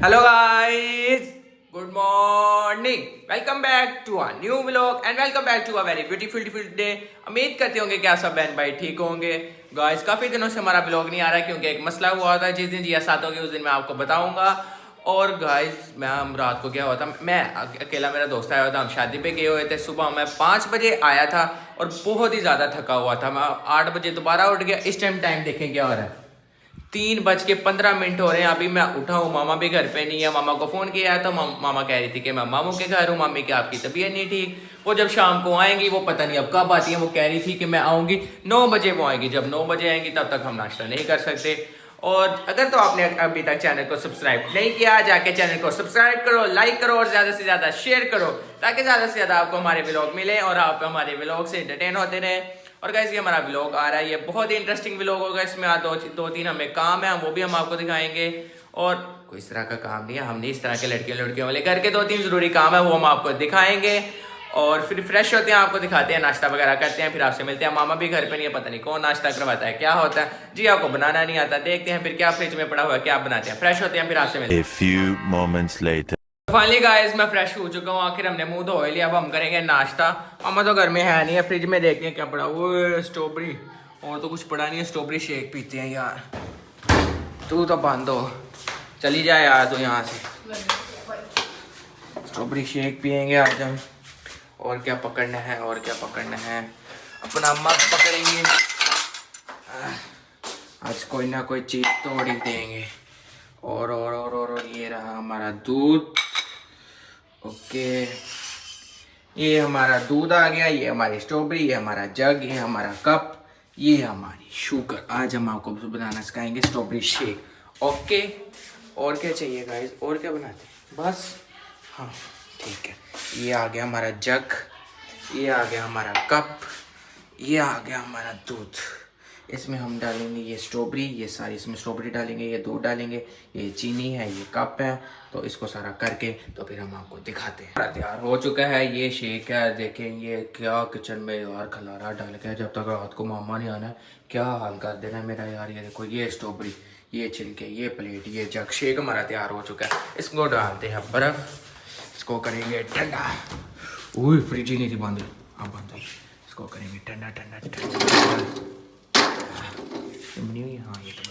Hello guys, good morning. Welcome back to a new vlog and welcome back to a very beautiful day. उम्मीद करते होंगे क्या सब बहन भाई ठीक होंगे। गाइस काफ़ी दिनों से हमारा व्लॉग नहीं आ रहा क्योंकि एक मसला हुआ था। जिस दिन जिया साथ होगी उस दिन मैं आपको बताऊंगा। और गाइस मैं रात को क्या हुआ था, मैं अकेला, मेरा दोस्त आया हुआ था, हम शादी पे गए हुए थे। सुबह मैं 5 बजे आया था और बहुत ही ज़्यादा थका हुआ था। मैं 8 बजे दोबारा उठ गया। इस टाइम देखें क्या हो रहा है, 3:15 हो रहे हैं। अभी मैं उठा हूँ, मामा भी घर पे नहीं है। मामा को फ़ोन किया तो मामा कह रही थी कि मैं मामू के घर हूँ, मम्मी की आपकी तबीयत नहीं ठीक, वो जब शाम को आएंगी, वो पता नहीं अब कब आती है। वो कह रही थी कि मैं आऊँगी 9 बजे, वो आएंगी। जब 9 बजे आएंगी तब तक हम नाश्ता नहीं कर सकते। और अगर तो आपने अभी तक चैनल को सब्सक्राइब नहीं किया, जाके चैनल को सब्सक्राइब करो, लाइक करो और ज़्यादा से ज़्यादा शेयर करो, ताकि ज़्यादा से ज़्यादा आपको हमारे व्लॉग मिले और आप हमारे व्लॉग से एंटरटेन होते रहें। और गाइस ये हमारा व्लॉग आ रहा है, ये बहुत ही इंटरेस्टिंग व्लॉग होगा। इसमें दो तीन हमें काम है, वो भी हम आपको दिखाएंगे। और कोई इस तरह का काम नहीं है, हम नहीं इस तरह के लड़कियों वाले, घर के 2-3 ज़रूरी काम है, वो हम आपको दिखाएंगे। और फिर फ्रेश होते हैं, आपको दिखाते हैं, नाश्ता वगैरह करते हैं, फिर आपसे मिलते हैं। मामा भी घर पे नहीं है, पता नहीं कौन नाश्ता करवाता है, क्या होता है जी, आपको बनाना नहीं आता। देखते हैं फिर क्या फ्रिज में पड़ा हुआ है, क्या बनाते हैं। फ्रेश होते हैं, फिर आपसे मिलते हैं। A few moments later. Finally guys मैं फ्रेश हो चुका हूँ, आखिर हमने मुंह धो लिया। अब हम करेंगे नाश्ता। मामा तो घर में है नहीं है, फ्रिज में देखते हैं क्या पड़ा। वो स्ट्रॉबेरी, और तो कुछ पड़ा नहीं है। स्ट्रॉबेरी शेक पीते हैं यार। तू तो बंद हो, चली जाए यार तू यहाँ से। स्ट्रॉबेरी शेक पियेंगे आज हम। और क्या पकड़ना है, और क्या पकड़ना है, अपना मग पकड़ेंगे। आज कोई ना कोई चीज तोड़ ही देंगे। और ये रहा हमारा दूध। ओके, ये हमारा दूध आ गया, ये हमारी स्ट्रॉबेरी, ये हमारा जग, ये हमारा कप, ये हमारी शुगर। आज हम आपको बनाना सिखाएंगे स्ट्रॉबेरी शेक। ओके, और क्या चाहिए गाइस, और क्या बनाते हैं, बस हाँ ठीक है। ये आ गया हमारा जग, ये आ गया हमारा कप, ये आ गया हमारा दूध। इसमें हम डालेंगे ये स्ट्रॉबेरी, ये सारी इसमें स्ट्रॉबेरी डालेंगे, ये दूध डालेंगे, ये चीनी है, ये कप है। तो इसको सारा करके तो फिर हम आपको दिखाते हैं। तैयार हो चुका है ये शेक है। देखें ये क्या किचन में यार खलारा डाल के, जब तक रात को मामा नहीं आना है क्या हाल कर देना है मेरा यार। ये देखो, ये स्ट्रॉबेरी, ये छिलके, ये प्लेट, ये जग, शेक हमारा तैयार हो चुका है। इसको डालते हैं बर्फ़, इसको करेंगे ठंडा। ओह फ्रिज ही नहीं थी बंद, हाँ बंद हुई। इसको करेंगे ठंडा ठंडा ठंडा। हाँ ये तो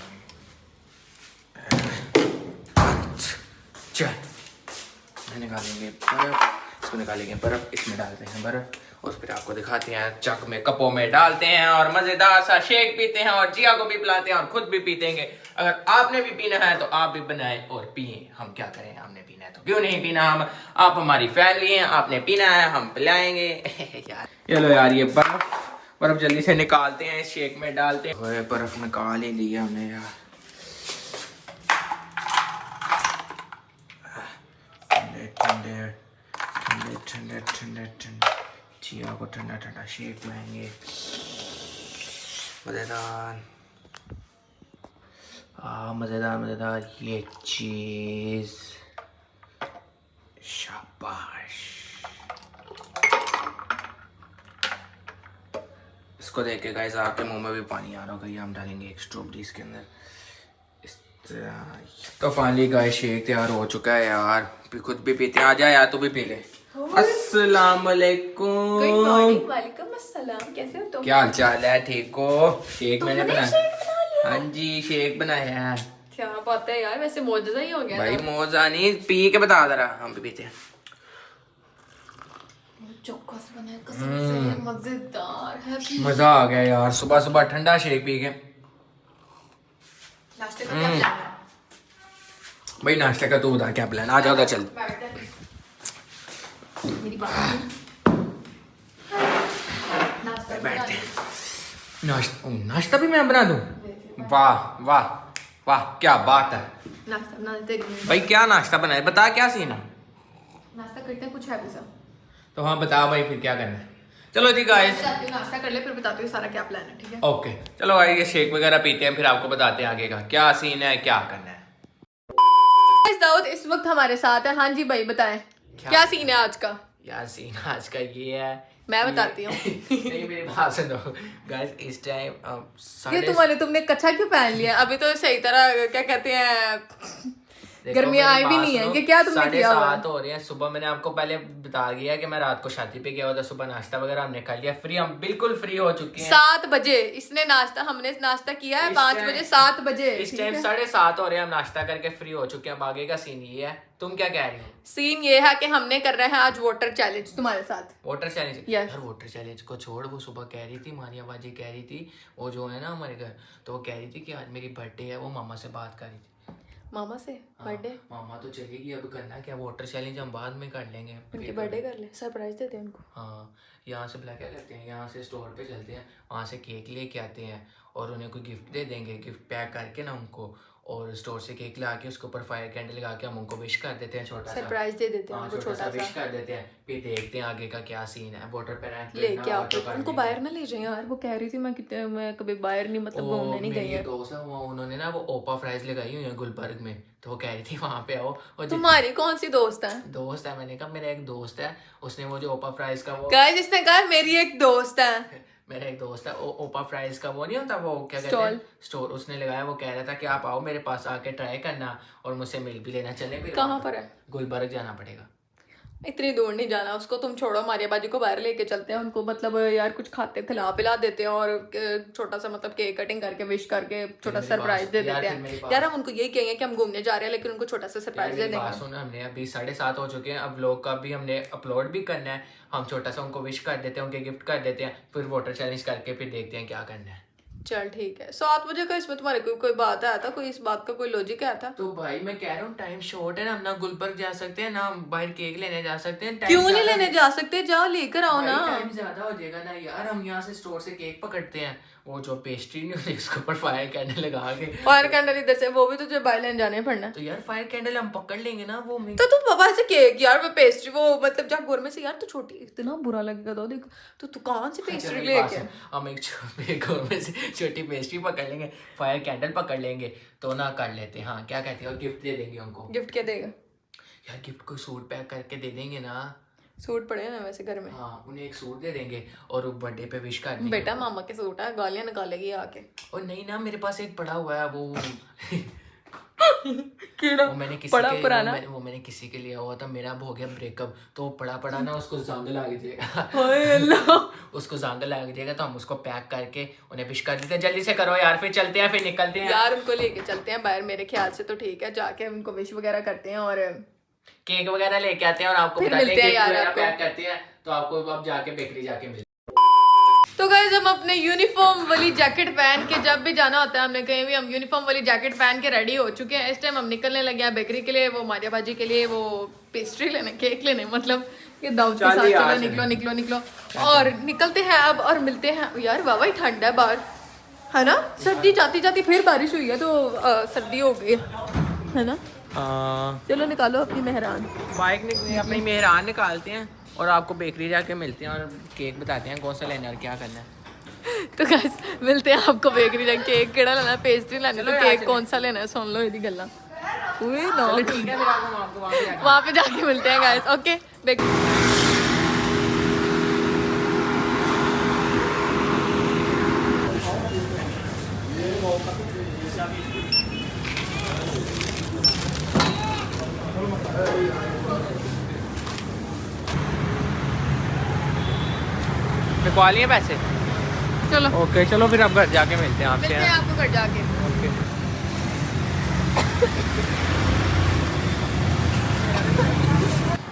निकालेंगे बर्फ, इसमें निकालेंगे बर्फ, इसमें डालते हैं बर्फ और फिर आपको दिखाते हैं। चक में कपों में डालते हैं और मज़ेदार सा शेक पीते हैं और जिया को भी पिलाते हैं और खुद भी पीतेंगे। अगर आपने भी पीना है तो आप भी बनाएं और पिए। हम क्या करें, हमने पीना है तो क्यों नहीं पीना। हम, आप हमारी फैमिली हैं, आपने पीना है, हम पिलाएंगे यार। चलो यार, ये बर्फ जल्दी से निकालते हैं, शेक में डालते हैं। बर्फ निकाल ही लिया हमने यार। ठंडे ठंडे ठंडे ठंडे ठंडे चिया को ठंडा ठंडा शेक पिलाएंगे, मज़ेदार। मज़ेदार मज़ेदार ये चीज़, शाबाश। इसको देख के गाइस आपके मुंह में भी पानी आ रहा होगा। ये हम डालेंगे एक स्ट्रॉबेरी इसके अंदर, इस तरह। तो फाइनली गाइस शेक तैयार हो चुका है यार। खुद भी पीते हैं, आ जा यार तू भी पी ले। अस्सलाम वालेकुम। Good morning. वालेकुम अस्सलाम, कैसे हो तुम? क्या हाल चाल है, ठीक हो? शेक मैंने बनाया। हाँ जी, शेक बनाया है। क्या बात है यार, वैसे मौजूदा ही हो गया भाई मौजा नहीं, पी के बता जरा। हम भी पीते हैं। चौकस बना है कसम से, मजेदार है। मजा आ गया यार, सुबह सुबह ठंडा शेक पी के। नाश्ते का क्या प्लान है? भाई नाश्ते का तू बता क्या प्लान, आ जाओ चल। मेरी बात नाश्ता बैठते हैं। नाश्ता भी मैं बना दूं? वाह वाह वाह, क्या बात है। नाश्ता बना तेरी भाई क्या नाश्ता बनाए, बता क्या सीन है। नाश्ता करते हैं, कुछ है भी तो हाँ बता भाई, फिर क्या करना है। चलो जी गाइस, नाश्ता कर ले, फिर बताती हूँ सारा क्या प्लान है, ठीक है? ओके चलो भाई, ये शेक वगैरह पीते हैं, फिर आपको बताते हैं आगे का क्या सीन है, क्या करना है। दाऊद इस वक्त हमारे साथ है। हाँ जी भाई बताएं, क्या सीन है आज का? यार सीन आज का ये है, मैं बताती हूँ। नहीं मेरी बात सुनो गाइस। इस टाइम ये तुमने कच्छा क्यों पहन लिया? अभी तो सही तरह क्या कहते हैं, देखो, गर्मियाँ मेरी आई भी बात नहीं है सुनो, कि क्या तुमने किया हुआ है? 7:30 हो रहे हैं सुबह। मैंने आपको पहले बता दिया कि मैं रात को शादी पे गया हुआ था। सुबह नाश्ता वगैरह हमने कर लिया, फ्री, हम बिल्कुल फ्री हो चुके हैं। 7 बजे इसने नाश्ता, हमने नाश्ता किया है 5 बजे, 7 बजे इस टाइम 7:30 हो रहे हैं, हम नाश्ता करके फ्री हो चुके हैं। अब आगे का सीन ये है, तुम क्या कह रही हो? सीन ये है कि हमने कर रहे हैं आज वाटर चैलेंज तुम्हारे साथ। Water challenge? Yes. यार वाटर चैलेंज को छोड़, वो सुबह कह रही थी, मारिया बाजी कह रही थी, वो जो है ना हमारे घर, तो वो कह रही थी कि आज मेरी बर्थडे है, वो मामा से बात कर रही थी। मामा से बर्थडे? मामा तो चलेगी, अब करना क्या, वाटर चैलेंज हम बाद में कर लेंगे। उनकी बर्थडे कर ले, सरप्राइज देते हैं उनको। हाँ, यहाँ से क्या करते हैं, यहाँ से स्टोर पे चलते हैं, वहाँ से केक लेके आते हैं और उन्हें कोई गिफ्ट दे देंगे, गिफ्ट पैक करके ना उनको, और स्टोर से केक ला के उसके ऊपर फायर कैंडल लगा के हम उनको विश कर देते हैं, छोटा सा सरप्राइज दे देते हैं हाँ, उनको, छोटा सा विश कर देते हैं। फिर देखते हैं आगे का क्या सीन है। वाटर पे लेके आओ उनको, बाहर ना ले जाए यार। वो कह रही थी मैं कभी बाहर नहीं, मतलब घूमने नहीं गई है। दोस्त है वो, उन्होंने ना वो ओपा फ्राइज लगाई हुई है गुलबर्ग में, तो वो कह रही थी वहाँ पे आओ। और तुम्हारी कौन सी दोस्त है? दोस्त है, मैंने कहा मेरा एक दोस्त है, उसने वो जो ओपा फ्राइज का वो गाइस इसने कहा मेरी एक दोस्त है। मेरा एक दोस्त है, ओपा फ्राइज का वो नहीं होता, वो क्या कहते हैं, स्टोर, उसने लगाया। वो कह रहा था कि आप आओ मेरे पास आके ट्राई करना और मुझसे मिल भी लेना। चले फिर कहाँ पर है? गुलबर्ग जाना पड़ेगा। इतनी दूर नहीं जाना उसको, तुम छोड़ो, मारिया बाजी को बाहर लेके चलते हैं उनको, मतलब यार कुछ खाते खिला पिला देते हैं और छोटा सा मतलब केक कटिंग करके विश करके छोटा सरप्राइज दे देते हैं। यार हम उनको यही कहेंगे कि हम घूमने जा रहे हैं, लेकिन उनको छोटा सा सरप्राइज दे देंगे। सुन, हमने अभी 7:30 हो चुके हैं, अब व्लॉग का भी हमने अपलोड भी करना है। हम छोटा सा उनको विश कर देते हैं, उनके गिफ्ट कर देते हैं, फिर वाटर चैलेंज करके फिर देखते हैं क्या करना है। चल ठीक है। 7 बजे का इसमें तुम्हारे कोई बात आया था, कोई इस बात का कोई लॉजिक आया था? तो भाई मैं कह रहा हूँ टाइम शॉर्ट है ना, हम ना गुलबर्ग जा सकते हैं ना हम बाहर केक लेने जा सकते हैं। क्यों नहीं लेने जा सकते? जाओ लेकर आओ ना। टाइम ज्यादा हो जाएगा ना यार। हम यहाँ से स्टोर से केक पकड़ते हैं, वो जो पेस्ट्री नहीं होती उसके ऊपर फायर कैंडल लगा के। फायर कैंडल इधर से, वो भी तुझे बाहर लेने जाने पड़ना। तो यार फायर कैंडल हम पकड़ लेंगे ना वो। तो तू पापा से केक यार, वो पेस्ट्री, वो मतलब जा गोर में से यार, तू छोटी, इतना बुरा लगेगा तो देख, तो तू कहाँ से पेस्ट्री लेके? हम एक गोर में से छोटी पेस्ट्री पकड़ लेंगे, फायर कैंडल पकड़ लेंगे, तो ना कर लेते हैं। हाँ क्या कहते हो, गिफ्ट दे देंगे उनको। गिफ्ट क्या देगा यार? गिफ्ट को सूट पैक करके दे देंगे ना। सूट पड़े ना वैसे घर में। हाँ, उन्हें एक सूट दे देंगे और बर्थडे पे विश कर देंगे। बेटा मामा के सूट है, गालियां निकालेगी आके। और नहीं ना, मेरे पास एक पड़ा हुआ है वो कीड़ा वो मैंने किसी बड़ा के पुराना। वो मैंने किसी के लिया हुआ था, मेरा अब हो गया ब्रेकअप, तो पड़ा ना उसको जंग लग जाएगा। हाय अल्लाह, उसको जंग लग जाएगा, तो हम उसको पैक करके उन्हें विश कर देते हैं। जल्दी से करो यार, फिर चलते हैं, फिर निकलते हैं यार उनको लेके चलते हैं बाहर, मेरे ख्याल से तो ठीक है, जाके उनको विश वगैरह करते हैं और केक वगैरह लेके आते हैं और आपको फिर बताते मिलते हैं हैं केक यार वगैरह आपको। पैक करते हैं, तो आपको अब जाके बेकरी जाके मिलते हैं। तो गाइस हम अपने यूनिफॉर्म वाली जैकेट पहन के, जब भी जाना होता है हमने कहीं भी, हम यूनिफॉर्म वाली जैकेट पहन के रेडी हो चुके हैं। इस टाइम हम निकलने लगे हैं बेकरी के लिए, वो मारिया बाजी के लिए, वो पेस्ट्री लेने, केक लेने, मतलब ये दाऊद के साथ। चलो निकलो निकलो निकलो और निकलते हैं अब और मिलते हैं। यार वाह ही ठंड है बाहर, है ना? सर्दी जाती जाती फिर बारिश हुई है, तो सर्दी हो गई है ना। चलो निकालो अपनी मेहरान, बाइक अपनी मेहरान निकालते हैं और आपको बेकरी जाके मिलते हैं और केक बताते हैं कौन सा लेना है और क्या करना है। तो गाइस मिलते हैं आपको बेकरी जाके। केक केड़ा लेना, पेस्ट्री लेनी, तो केक कौन सा लेना है सुन लो इदी गल्ला। ठीक है, फिर आपको वहाँ पे जाके मिलते हैं गाइस। Okay bakery. निकाल लिए पैसे? चलो ओके चलो, फिर अब घर जाके मिलते हैं आपसे। मिलते हैं आपको घर जाके। ओके।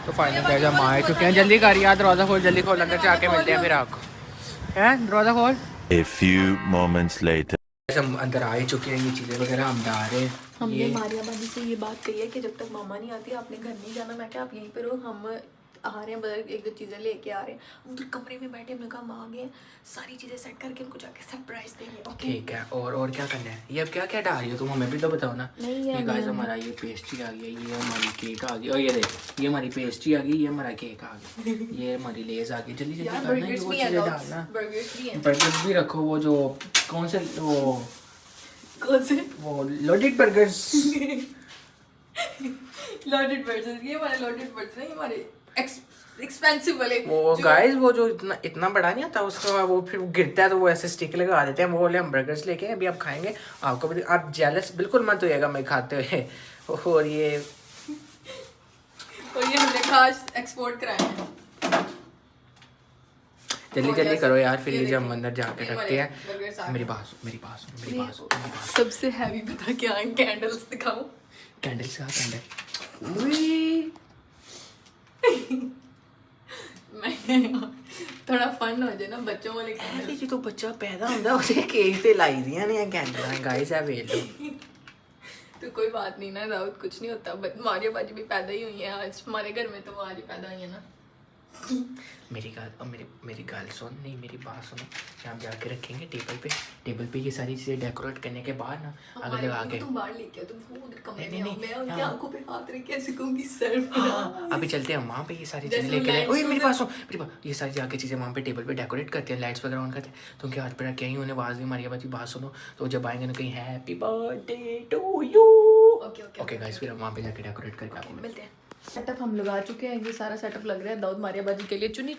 तो फाइनल गाइस हम आ चुके हैं। जल्दी कर यार, दरवाजा खोल, जल्दी खोल, अंदर जाके मिलते हैं फिर आपको। हैं, दरवाजा खोल। A few moments later. हम अंदर आ ही चुके हैं, ये चीज़ें वगैरह हम डाल रहे हैं। हमने मारिया बाजी से ये बात कही है कि जब तक मामा नहीं आती आपने घर नहीं जाना। मैं क्या आप यहीं पे रहो, हम आ रहे हैं, बदल एक दो चीज़ें लेके आ रहे हैं। हम उधर कमरे में बैठे, हमने कहा हम आ गए, सारी चीज़ें सेट करके उनको जाके सरप्राइज देंगे। ओके ठीक है, और क्या करना है? ये अब क्या क्या डाल रही हो तुम, हमें भी तो बताओ ना। नहीं ये गाइस हमारा ये पेस्ट्री आ गई, ये हमारी केक आ गई, और ये देख, ये हमारी पेस्ट्री आ गई, ये हमारा केक आ गई, ये हमारी लेज आ गई। जल्दी जल्दी करना, ये वो चीज़ें डालना। बर्गर्स भी रखो, वो जो कौन से वो लोडेड बर्गर्स। लॉडेड बर्गर्स, ये हमारे लॉडेड बर्गर्स नहीं, हमारे एक्सपेंसिव वाले। वो गाइस वो जो इतना बड़ा नहीं आता उसका, वो फिर गिरता है तो वो ऐसे स्टिक लगा देते हैं, वो वाले हम बर्गर्स लेके अभी आप खाएंगे। आपको भी आप जेलस बिल्कुल मत होइएगा मैं खाते हुए, और ये और ये हमने खास एक्सपोर्ट कराए हैं। जल्दी जल्दी करो यार, फिर ये जब हम अंदर जाके ये रखते वाले burgers आ हैं। गए। मेरी बात सुन, मेरी बात सुन, मेरी बात सुन, मेरी बात सबसे हैवी पता क्या है, कैंडल्स दिखाओ। कैंडल्स का कैंडल। मैं थोड़ा फन हो जाए ना बच्चों वाले कैंडल। जो तो बच्चा पैदा ਹੁੰਦਾ ਉਸੇ ਕੇਕ ਤੇ ਲਾਈ ਦੀਆਂ ਨੇ ਕੈਂਡਲਾਂ ਗਾਇਸ ਆ ਵੇਖ ਲਓ। तो कोई बात नहीं ना दाऊद, कुछ नहीं होता। बट मारिया बाजी भी पैदा ही हुई है आज हमारे घर में, तो वो आज ही पैदा हुई है ना। मेरी गाल सुन, नहीं मेरी बात सुनो। हम जाके रखेंगे टेबल पे ये सारी चीजें डेकोरेट करने के बाद ना अगर लगा के तुम बाहर लेके आओ, तुम उधर कमरे में नहीं, आओ, मैं उनकी हाँ। आंखों पे हाथ रख के ऐसे कहूंगी सर। हाँ, अभी चलते हैं वहाँ पे ये सारी जैसे चीजें लेके lights ओए मेरी वगैरह- बात सुन, मेरी बात, ये सारी जाके चीजें वहाँ पे टेबल पे डेकोरेट करते हैं, लाइट्स वगैरह ऑन करते हैं, तो उनके हाथ पे रख के आई उन्हें आवाज भी मारी बात बात सुनो, तो जब आएंगे ना कहीं happy birthday to you. Okay guys, फिर हम वहाँ पे जाके डेकोरेट करके आपको मिलते हैं। सेटअप हम लगा चुके हैं, ये सारा सेटअप लग रहा है। दाऊद मारिया बाजी के लिए चुनी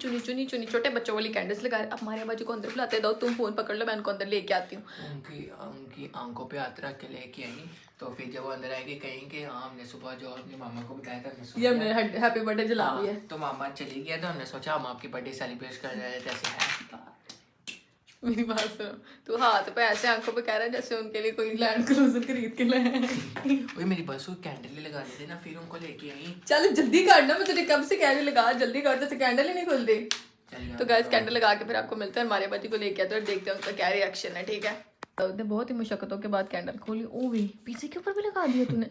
छोटे बच्चों वाली कैंडल्स लगा रहे हैं। अब मारिया बाजी को अंदर बुलाते हैं। दाऊद तुम फोन पकड़ लो, मैं उनको अंदर लेके आती हूँ। उनकी आंखों पे हाथ रख के लेके आई, तो फिर जब वो अंदर आएंगे कहेंगे हाँ हमने सुबह जो अपनी मामा को बताया था, ये हमने हैप्पी बर्थडे जला दिया है। तो मामा चली गया, तो हमने सोचा हम आपकी बर्थडे सेलिब्रेट कर रहे थे, ऐसे है। मेरी बात सुनो, तू हाथ पे ऐसे आंखों पे कह रहा है जैसे उनके लिए कोई लैंड क्रूजर खरीद के लाया है। ओए मेरी बस वो कैंडल लगा देते ना, फिर उनको लेके आई। चल जल्दी कर ना, मैं तुझे कब से कह रही लगा, जल्दी कर, जैसे कैंडल ही नहीं खुलती। तो गैस कैंडल लगा के फिर आपको मिलता है, हमारे बाजी को लेके आते हैं और देखते हैं उनका क्या रिएक्शन है। ठीक है, तो उसने बहुत ही मुशक्कतों के बाद कैंडल खोली। ओ भी पीछे के ऊपर भी लगा दिया तूने।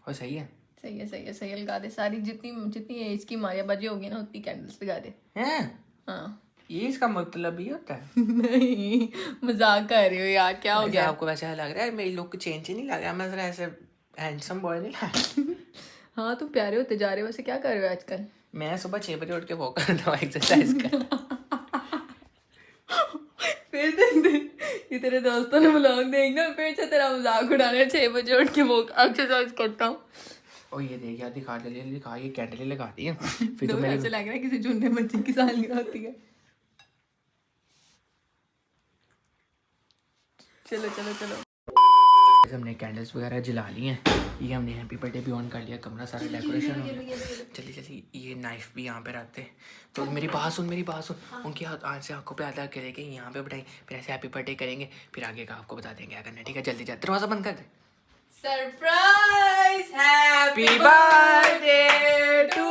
और सही है, सही है, लगा दे सारी, जितनी एज की मारिया बाजी होगी ना उतनी कैंडल्स लगा दे। हैं? हाँ ये इसका मतलब ही होता है। नहीं मजाक कर रही हो यार, क्या हो गया आपको वैसा लग रहा है? मेरी लुक चेंज ही नहीं लग रहा, मैं जरा ऐसे हैंडसम बॉय नहीं लगा। हाँ तुम प्यारे होते जा रहे हो। वैसे क्या कर रहे हो आजकल? मैं सुबह 6 बजे उठ के वॉक करता हूँ, एक्सरसाइज कर। फिर ये तेरे दोस्तों ने व्लॉग देखना, फिर से तेरा मजाक उड़ाने 6 बजे उठ के वो एक्सरसाइज करता हूँ। ओ ये देख यार, दिखा जल्दी दिखा, ये कैंडल लगा दी है। फिर तो तो मेरी ऐसे लग रहा है किसी झुंडे बच्चे की सालगिरह होती है। चलो हमने कैंडल्स वगैरह जला ली हैं, ये हमने हैप्पी बर्थडे भी ऑन कर लिया, कमरा सारा डेकोरेशन हो गया। जल्दी ये नाइफ भी यहाँ पे रखते। तो मेरी बात सुन, उनकी हाथ से आंखों पे आधा करेंगे, यहाँ पे बैठाएं, फिर ऐसे हैप्पी बर्थडे करेंगे, फिर आगे का आपको बता देंगे क्या करना है। ठीक है, जल्दी दरवाजा बंद कर दे। Surprise, happy birthday to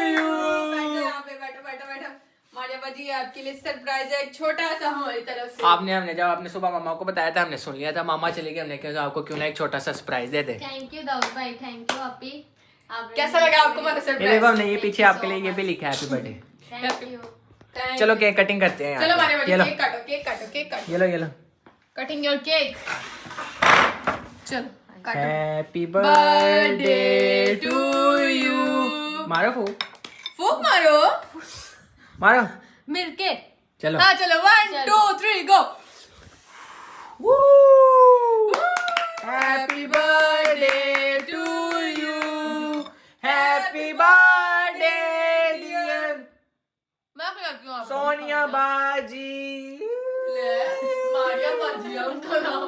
you. यहाँ पे बैठो मारिया बाजी, आपके लिए सरप्राइज है, एक छोटा सा हमारी तरफ से। हमने जब आपने सुबह मामा को बताया था, हमने सुन लिया था, मामा चले गए, हमने कहा आपको क्यों ना एक छोटा सा सरप्राइज दे दे। थैंक यू दाऊद भाई, थैंक यू आपी। कैसा लगा आपको हमारा ये सरप्राइज? देखो हमने ये पीछे आपके लिए ये भी लिखा है हैप्पी बर्थडे। Thank you. चलो केक कटिंग करते हैं। चलो मारिया ये लो, बाजी, केक काटो। ये लो कटिंग योर केक। चलो काटो। Happy birthday to you. मारो फूक मारो मिलके चलो। हाँ चलो 1 2 3 go. Happy birthday to you, happy birthday dear मैं क्यों आपको सोनिया बाजी। मारिया बाजी उनका नाम।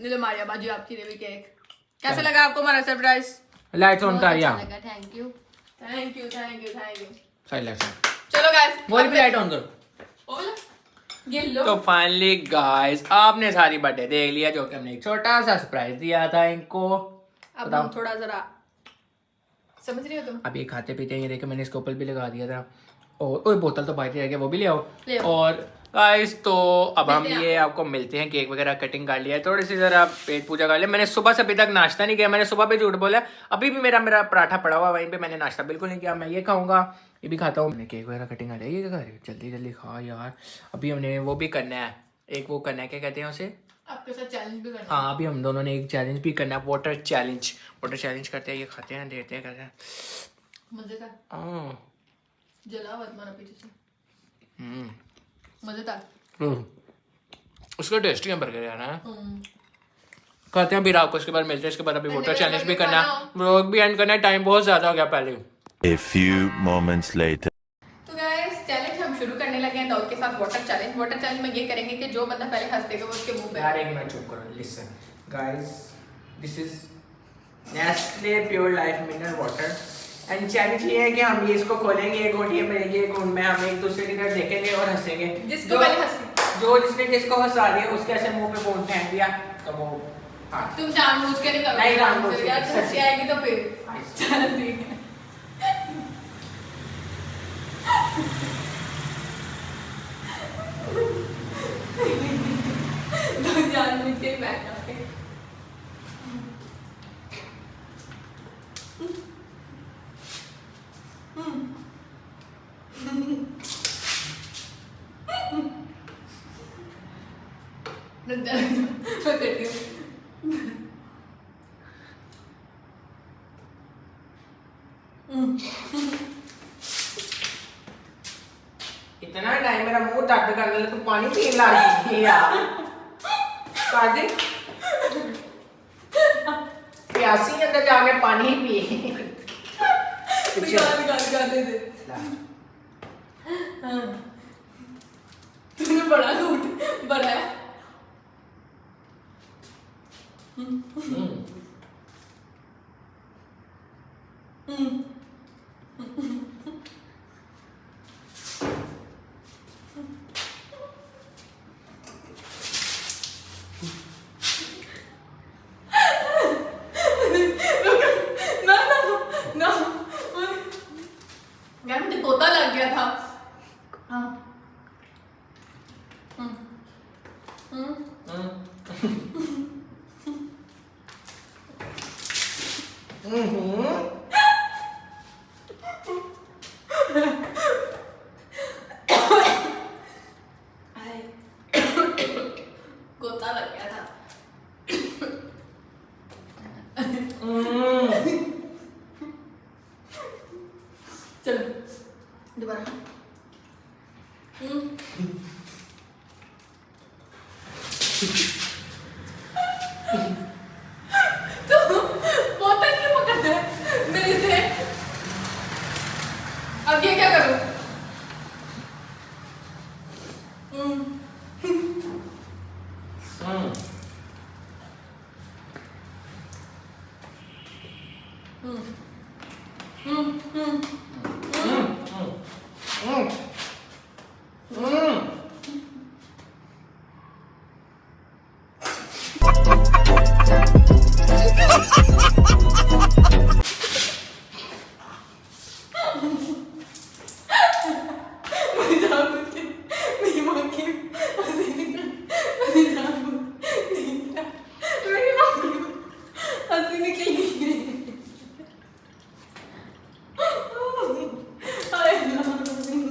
लो मारिया बाजी, आपके लिए भी केक। कैसा लगा आपको हमारा सरप्राइज? लाइट्स ऑन कर या थैंक यू। Thank you. सही लग रहा चलो गाइस, वो भी लाइट ऑन करो। ये लो। तो फाइनली गाइस, आपने सारी बर्थडे देख लिया, जो कि हमने एक छोटा सा सरप्राइज दिया था इनको। अब हम थोड़ा जरा समझ रही हो तुम? अब ये खाते पीते हैं, ये देखो मैंने इसके ऊपर भी लगा दिया था। और ओए बोतल तो बाहर रह गया, वो भी ले आओ। और गाइस तो अब हम ये आपको मिलते हैं, केक वगैरह कटिंग कर लिया है, थोड़ी सी जरा पेट पूजा कर लिया। मैंने सुबह से अभी तक नाश्ता नहीं किया, मैंने सुबह पे झूठ बोला, अभी भी मेरा पराठा पड़ा हुआ वहीं पे, मैंने नाश्ता बिल्कुल नहीं किया। मैं ये खाऊंगा, ये भी खाता हूँ। मैंने केक वगैरह कटिंग कर लिया, ये क्या कर रही हो? जल्दी खा यार, अभी हमने वो भी करना है, एक वो करना है, क्या कहते हैं उसे? आपके साथ चैलेंज भी करना। हाँ, अभी हम दोनों ने एक चैलेंज भी करना है, वाटर चैलेंज करते हैं। ये खाते हैं, देते हैं, करते हैं। मजेदार, जला मत मारो पीछे से। मजेदार, उसका टेस्टी है बर्गर यार ना। खाते हैं, फिर आपको इसके बाद मिलते हैं। इसके बाद अभी वाटर चैलेंज भी करना है, व्लॉग भी एंड करना है, टाइम बहुत ज्यादा हो गया पहले। A few moments later. तो गाइस चैलेंज हम शुरू करने लगे हैं दाऊद के साथ वाटर चैलेंज। वाटर चैलेंज में ये करेंगे कि जो बंदा पहले हंस देगा वो उसके मुंह पे यार एक मिनट चुप करो, listen guys, this is Nestle pure life mineral water and challenge ये है कि हम ये इसको खोलेंगे, एक घूंट ये मिलेगी, एक घूंट में हम एक दूसरे की तरफ देखेंगे और हंसेंगे। जिसको पहले जिसने जिसको हंसा दिया उसके ऐसे मुंह पे फोन फेंक दिया तो वो हाँ तुम जानबूझ के नहीं करोगे नहीं, जानबूझ के यार नहीं, हंसी सच्ची। आएगी तो फिर चल ठीक है। तुम जानबूझ के बैठा के रुक जा, मैं करती हूँ। इतना टाइम मेरा मुंह दर्द करने लगा, तू पानी पीने लग गई यार। काजी प्यासी अंदर जाके पानी पी। निकाल दे दे। हाँ। तूने बड़ा लूट बड़ा है। ना ना ना यार मुझे तोता लग गया था। हाँ गोता लग गया था। चलो दोबारा। तो बोतल क्यों पकड़ता है मेरे से? अब ये क्या करूं?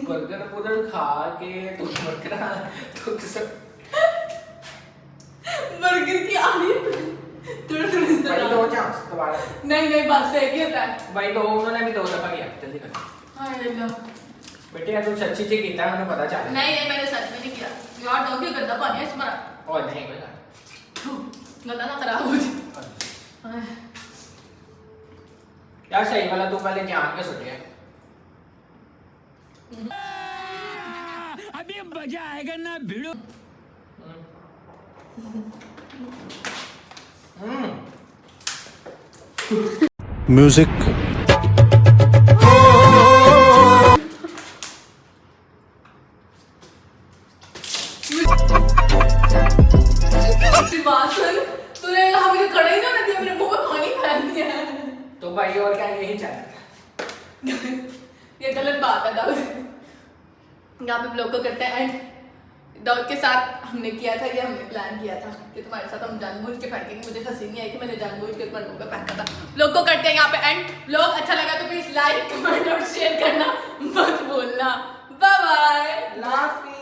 बर्गर उधर खा के तो बर्गर की आड़ी भाई दो चांस दोबारा। नहीं नहीं बात सही ही होता है। भाई दो उन्होंने भी दो दफा किया, जल्दी कर हाय अल्लाह। बेटे यार तू सच्ची ची कीता है, मैंने पता चला। नहीं नहीं मैंने सच में नहीं किया यार। डॉगी गंदा पानी है इसमें। और नहीं कोई बात गला ना खराब हो जाए। नहीं। यार सही वाला तू पहले जान के सुटे है। अभी मजा आएगा ना भिड़ो। Music. बात सुन, तूने यहाँ मुझे खड़ा ही ना कर दिया, मेरे मुंह में पानी फेंक दिया। तो भाई और क्या यही चाहिए। ये गलत बात है दाऊद। यहाँ पे ब्लॉग को करते हैं एंड दाऊद के साथ हमने किया था, ये हमने प्लान किया था कि तुम्हारे साथ हम जानबूझ के फेंकेंगे। मुझे हंसी नहीं आई कि मैंने जानबूझ के तुम्हारे मुंह पे फेंका था। ब्लॉग को करते हैं यहाँ पे एंड। ब्लॉग अच्छा लगा तो प्लीज लाइक कमेंट और शेयर करना मत भूलना। Bye bye. लाफी